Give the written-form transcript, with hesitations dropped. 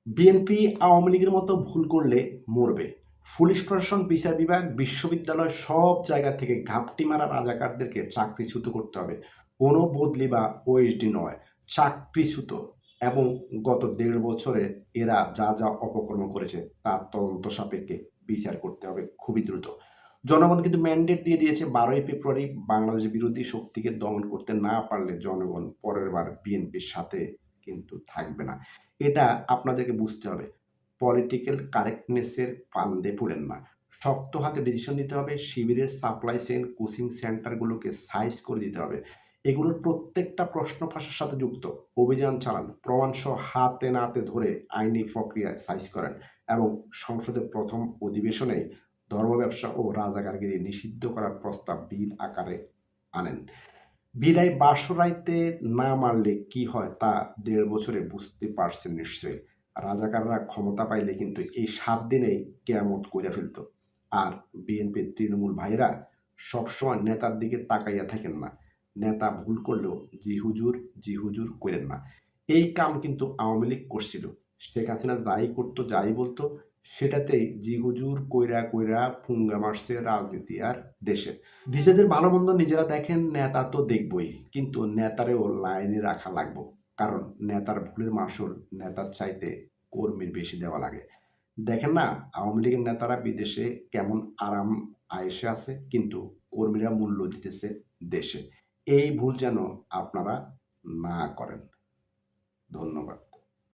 BNP Awami লীগের মতো ভুল করলে মরবে। পুলিশ প্রশাসন, বিচার বিভাগ, বিশ্ববিদ্যালয় সব জায়গা থেকে ঘাপটি মারা রাজাকারদেরকে চাকরিচ্যুত করতে হবে। কোনো বদলি বা ওএসডি নয়, চাকরিচ্যুত। এবং গত ১.৫ বছরে এরা যা যা অপকর্ম করেছে তার তদন্ত সাপেক্ষে বিচার করতে হবে খুবই দ্রুত। জনগণ কিন্তু ম্যান্ডেট দিয়ে দিয়েছে ১২ই ফেব্রুয়ারি বাংলাদেশ বিরোধী শক্তিকে দমন করতে না পারলে জনগণ পরের বার বিএনপির সাথে কিন্তু থাকবে না। এটা আপনাদেরকে বুঝতে হবে। পলিটিক্যাল কারেক্টনেসের ফান্দে পড়েন না। শক্ত হাতে ডিসিশন নিতে হবে। শিবিরের সাপ্লাই চেইন, কোচিং সেন্টারগুলোকে সাইজ করে দিতে হবে। এগুলোর প্রত্যেকটা প্রশ্ন ফাঁসের সাথে যুক্ত। অভিযান চালান, প্রমাণসহ হাতে নাতে ধরে আইনি প্রক্রিয়ায় সাইজ করেন এবং সংসদের প্রথম অধিবেশনেই ধর্ম ব্যবসা ও রাজাকারগিরি নিষিদ্ধ করার প্রস্তাব বিল আকারে আনেন। বিদায় বাসরাইতে না মারলে কি হয় তা ১.৫ বছরে বুঝতে পারছেন নিশ্চয়ই। রাজাকাররা ক্ষমতা পাইলে কিন্তু এই ৭ দিনেই কেয়ামত কইরা ফেলত। আর বিএনপির তৃণমূল ভাইরা সবসময় নেতার দিকে তাকাইয়া থাকেন না। নেতা ভুল করলেও জি হুজুর, জি হুজুর কইরেন না। এই কাম কিন্তু আওয়ামী লীগ করছিল। শেখ হাসিনা যাই করত, যাই বলতো সেটাতেই জি হুজুর কইরা কইরা ফুঙ্গা মারছে রাজনীতি আর দেশে। নিজেদের ভালো মন্দ নিজেরা দেখেন, নেতা তো দেখবই, কিন্তু নেতারেও লাইনে রাখা লাগবো। কারণ নেতার ভুলের মাসুল নেতার চাইতে কর্মীর বেশি দেওয়া লাগে। দেখেন না, আওয়ামী লীগের নেতারা বিদেশে কেমন আরাম আয়েশে আছে, কিন্তু কর্মীরা মূল্য দিতেছে দেশে। এই ভুল যেন আপনারা না করেন। ধন্যবাদ।